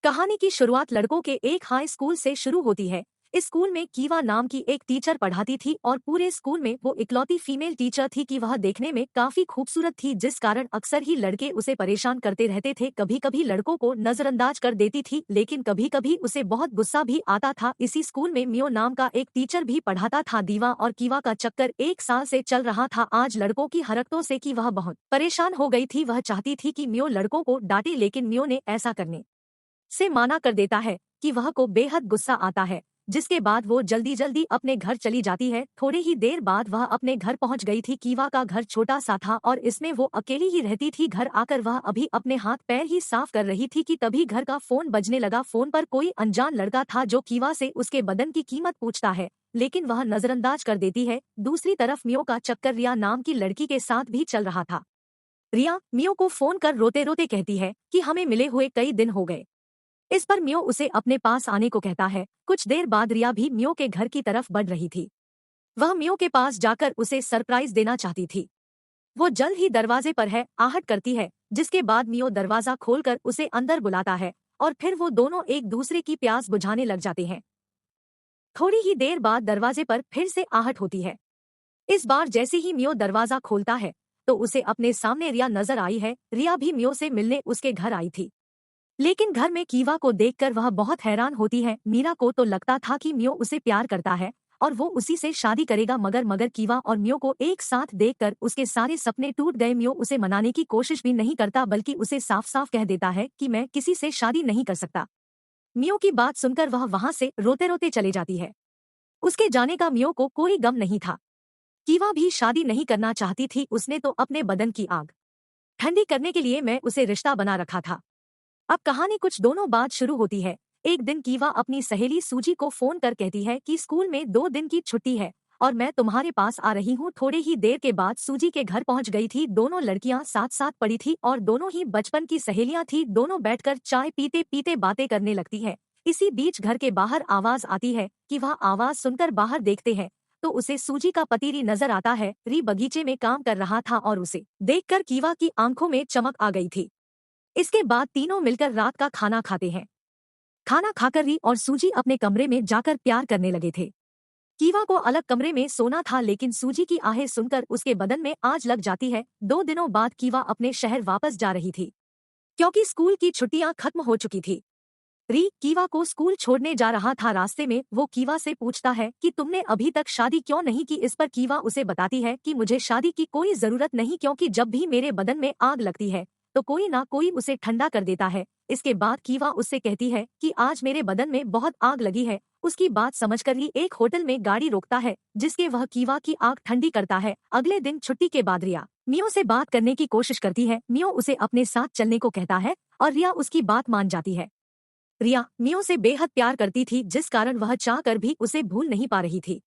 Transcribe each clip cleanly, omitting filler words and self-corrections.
कहानी की शुरुआत लड़कों के एक हाई स्कूल से शुरू होती है। इस स्कूल में कीवा नाम की एक टीचर पढ़ाती थी और पूरे स्कूल में वो इकलौती फीमेल टीचर थी कि वह देखने में काफी खूबसूरत थी, जिस कारण अक्सर ही लड़के उसे परेशान करते रहते थे। कभी कभी लड़कों को नजरअंदाज कर देती थी, लेकिन कभी कभी उसे बहुत गुस्सा भी आता था। इसी स्कूल में मियो नाम का एक टीचर भी पढ़ाता था। दीवा और कीवा का चक्कर 1 साल से चल रहा था। आज लड़कों की हरकतों से कि वह बहुत परेशान हो गई थी। वह चाहती थी कि मियो लड़कों को डांटे, लेकिन मियो ने ऐसा करने से माना कर देता है कि वह को बेहद गुस्सा आता है, जिसके बाद वो जल्दी जल्दी अपने घर चली जाती है। थोड़ी ही देर बाद वह अपने घर पहुंच गई थी। कीवा का घर छोटा सा था और इसमें वो अकेली ही रहती थी। घर आकर वह अभी अपने हाथ पैर ही साफ कर रही थी कि तभी घर का फोन बजने लगा। फोन पर कोई अनजान लड़का था जो कीवा से उसके बदन की कीमत पूछता है, लेकिन वह नजरअंदाज कर देती है। दूसरी तरफ मियो का चक्कर रिया नाम की लड़की के साथ भी चल रहा था। रिया मियो को फोन कर रोते रोते कहती है कि हमें मिले हुए कई दिन हो गए। इस पर मियो उसे अपने पास आने को कहता है। कुछ देर बाद रिया भी मियो के घर की तरफ बढ़ रही थी। वह मियो के पास जाकर उसे सरप्राइज देना चाहती थी। वो जल्द ही दरवाजे पर है आहट करती है, जिसके बाद मियो दरवाजा खोलकर उसे अंदर बुलाता है और फिर वो दोनों एक दूसरे की प्यास बुझाने लग जाते हैं। थोड़ी ही देर बाद दरवाजे पर फिर से आहट होती है। इस बार जैसे ही मियो दरवाजा खोलता है तो उसे अपने सामने रिया नजर आई है। रिया भी मियो से मिलने उसके घर आई थी, लेकिन घर में कीवा को देखकर वह बहुत हैरान होती है। मीरा को तो लगता था कि मियो उसे प्यार करता है और वो उसी से शादी करेगा, मगर कीवा और मियो को एक साथ देखकर उसके सारे सपने टूट गए। मियो उसे मनाने की कोशिश भी नहीं करता, बल्कि उसे साफ साफ कह देता है कि मैं किसी से शादी नहीं कर सकता। मियो की बात सुनकर वह वहां से रोते रोते चले जाती है। उसके जाने का मियो को कोई गम नहीं था। कीवा भी शादी नहीं करना चाहती थी। उसने तो अपने बदन की आग ठंडी करने के लिए मैं उसे रिश्ता बना रखा था। अब कहानी कुछ दोनों बाद शुरू होती है। एक दिन कीवा अपनी सहेली सूजी को फोन कर कहती है कि स्कूल में 2 दिन की छुट्टी है और मैं तुम्हारे पास आ रही हूँ। थोड़े ही देर के बाद सूजी के घर पहुँच गई थी। दोनों लड़कियां साथ साथ पड़ी थी और दोनों ही बचपन की सहेलियां थी। दोनों बैठकर चाय पीते पीते बातें करने लगती है। इसी बीच घर के बाहर आवाज आती है कि वह आवाज सुनकर बाहर देखते हैं तो उसे सूजी का पति री नजर आता है। री बगीचे में काम कर रहा था और उसे देखकर कीवा की आंखों में चमक आ गई थी। इसके बाद तीनों मिलकर रात का खाना खाते हैं। खाना खाकर री और सूजी अपने कमरे में जाकर प्यार करने लगे थे। कीवा को अलग कमरे में सोना था, लेकिन सूजी की आहें सुनकर उसके बदन में आग लग जाती है। 2 दिनों बाद कीवा अपने शहर वापस जा रही थी, क्योंकि स्कूल की छुट्टियां खत्म हो चुकी थी। री कीवा को स्कूल छोड़ने जा रहा था। रास्ते में वो कीवा से पूछता है कि तुमने अभी तक शादी क्यों नहीं की। इस पर कीवा उसे बताती है कि मुझे शादी की कोई जरूरत नहीं, क्योंकि जब भी मेरे बदन में आग लगती है तो कोई ना कोई उसे ठंडा कर देता है। इसके बाद कीवा उससे कहती है कि आज मेरे बदन में बहुत आग लगी है। उसकी बात समझकर ही एक होटल में गाड़ी रोकता है, जिसके वह कीवा की आग ठंडी करता है। अगले दिन छुट्टी के बाद रिया मियो से बात करने की कोशिश करती है। मियो उसे अपने साथ चलने को कहता है और रिया उसकी बात मान जाती है। रिया मियो से बेहद प्यार करती थी, जिस कारण वह चाह कर भी उसे भूल नहीं पा रही थी।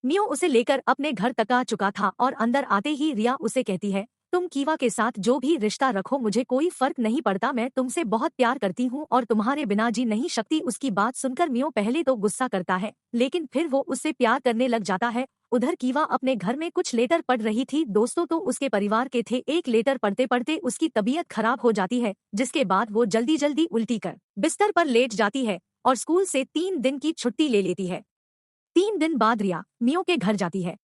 मियो उसे लेकर अपने घर तक आ चुका था और अंदर आते ही रिया उसे कहती है, तुम कीवा के साथ जो भी रिश्ता रखो मुझे कोई फर्क नहीं पड़ता, मैं तुमसे बहुत प्यार करती हूँ और तुम्हारे बिना जी नहीं सकती। उसकी बात सुनकर मियो पहले तो गुस्सा करता है, लेकिन फिर वो उससे प्यार करने लग जाता है। उधर कीवा अपने घर में कुछ लेटर पढ़ रही थी। दोस्तों तो उसके परिवार के थे। एक लेटर पढ़ते पढ़ते उसकी तबीयत खराब हो जाती है, जिसके बाद वो जल्दी जल्दी उल्टी कर बिस्तर पर लेट जाती है और स्कूल से 3 दिन की छुट्टी ले लेती है। 3 दिन बाद रिया मियो के घर जाती है,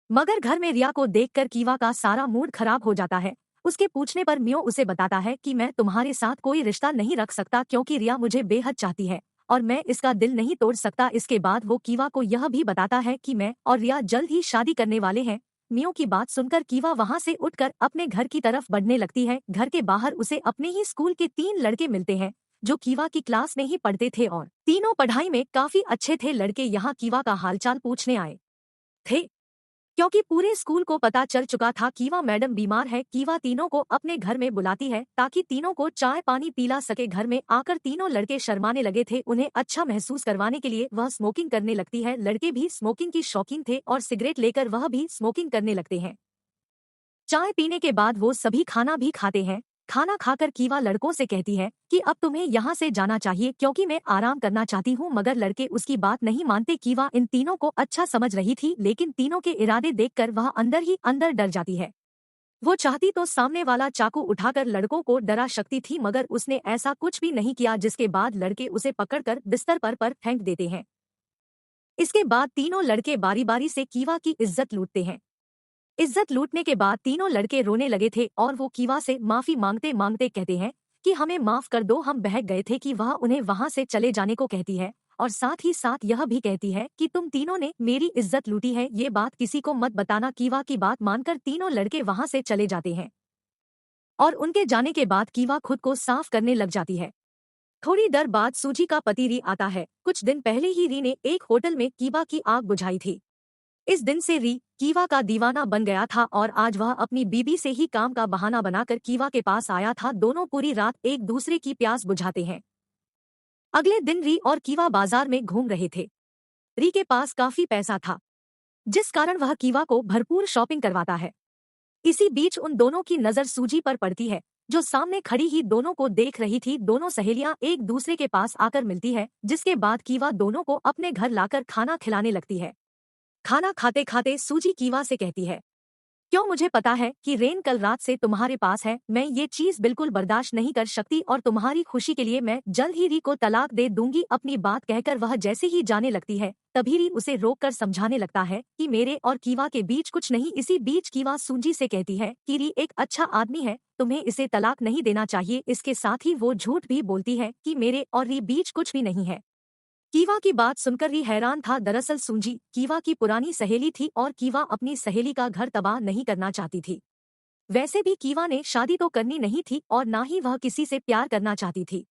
मगर घर में रिया को देखकर कीवा का सारा मूड खराब हो जाता है। उसके पूछने पर मियो उसे बताता है कि मैं तुम्हारे साथ कोई रिश्ता नहीं रख सकता, क्योंकि रिया मुझे बेहद चाहती है और मैं इसका दिल नहीं तोड़ सकता। इसके बाद वो कीवा को यह भी बताता है कि मैं और रिया जल्द ही शादी करने वाले हैं। मियो की बात सुनकर कीवा वहां से उठकर अपने घर की तरफ बढ़ने लगती है। घर के बाहर उसे अपने ही स्कूल के 3 लड़के मिलते हैं, जो कीवा की क्लास में ही पढ़ते थे और तीनों पढ़ाई में काफी अच्छे थे। लड़के यहाँ कीवा का हालचाल पूछने आए थे, क्योंकि पूरे स्कूल को पता चल चुका था कीवा मैडम बीमार है। कीवा तीनों को अपने घर में बुलाती है ताकि तीनों को चाय पानी पिला सके। घर में आकर तीनों लड़के शर्माने लगे थे। उन्हें अच्छा महसूस करवाने के लिए वह स्मोकिंग करने लगती है। लड़के भी स्मोकिंग की शौकीन थे और सिगरेट लेकर वह भी स्मोकिंग करने लगते हैं। चाय पीने के बाद वो सभी खाना भी खाते हैं। खाना खाकर कीवा लड़कों से कहती है कि अब तुम्हें यहाँ से जाना चाहिए, क्योंकि मैं आराम करना चाहती हूँ, मगर लड़के उसकी बात नहीं मानते। कीवा इन तीनों को अच्छा समझ रही थी, लेकिन तीनों के इरादे देखकर वह अंदर ही अंदर डर जाती है। वो चाहती तो सामने वाला चाकू उठाकर लड़कों को डरा सकती थी, मगर उसने ऐसा कुछ भी नहीं किया, जिसके बाद लड़के उसे पकड़कर बिस्तर पर फेंक देते हैं। इसके बाद तीनों लड़के बारी बारी से कीवा की इज्जत लूटते हैं। इज्जत लूटने के बाद तीनों लड़के रोने लगे थे और वो कीवा से माफी मांगते मांगते कहते हैं कि हमें माफ कर दो, हम बहक गए थे कि वह उन्हें वहां से चले जाने को कहती है और साथ ही साथ यह भी कहती है कि तुम तीनों ने मेरी इज्जत लूटी है, ये बात किसी को मत बताना। कीवा की बात मानकर तीनों लड़के वहां से चले जाते हैं और उनके जाने के बाद कीवा खुद को साफ करने लग जाती है। थोड़ी देर बाद सूजी का पति री आता है। कुछ दिन पहले ही री ने एक होटल में कीवा की आग बुझाई थी। इस दिन से री कीवा का दीवाना बन गया था और आज वह अपनी बीबी से ही काम का बहाना बनाकर कीवा के पास आया था। दोनों पूरी रात एक दूसरे की प्यास बुझाते हैं। अगले दिन री और कीवा बाजार में घूम रहे थे। री के पास काफी पैसा था, जिस कारण वह कीवा को भरपूर शॉपिंग करवाता है। इसी बीच उन दोनों की नजर सूजी पर पड़ती है, जो सामने खड़ी ही दोनों को देख रही थी। दोनों सहेलियां एक दूसरे के पास आकर मिलती है, जिसके बाद कीवा दोनों को अपने घर लाकर खाना खिलाने लगती है। खाना खाते खाते सूजी कीवा से कहती है, क्यों, मुझे पता है कि रेन कल रात से तुम्हारे पास है। मैं ये चीज बिल्कुल बर्दाश्त नहीं कर सकती और तुम्हारी खुशी के लिए मैं जल्द ही री को तलाक दे दूंगी। अपनी बात कहकर वह जैसे ही जाने लगती है, तभी री उसे रोककर समझाने लगता है कि मेरे और कीवा के बीच कुछ नहीं। इसी बीच कीवा सूजी से कहती है कि री एक अच्छा आदमी है, तुम्हें इसे तलाक नहीं देना चाहिए। इसके साथ ही वो झूठ भी बोलती है कि मेरे और री बीच कुछ भी नहीं है। कीवा की बात सुनकर री हैरान था। दरअसल सूजी कीवा की पुरानी सहेली थी और कीवा अपनी सहेली का घर तबाह नहीं करना चाहती थी। वैसे भी कीवा ने शादी तो करनी नहीं थी और ना ही वह किसी से प्यार करना चाहती थी।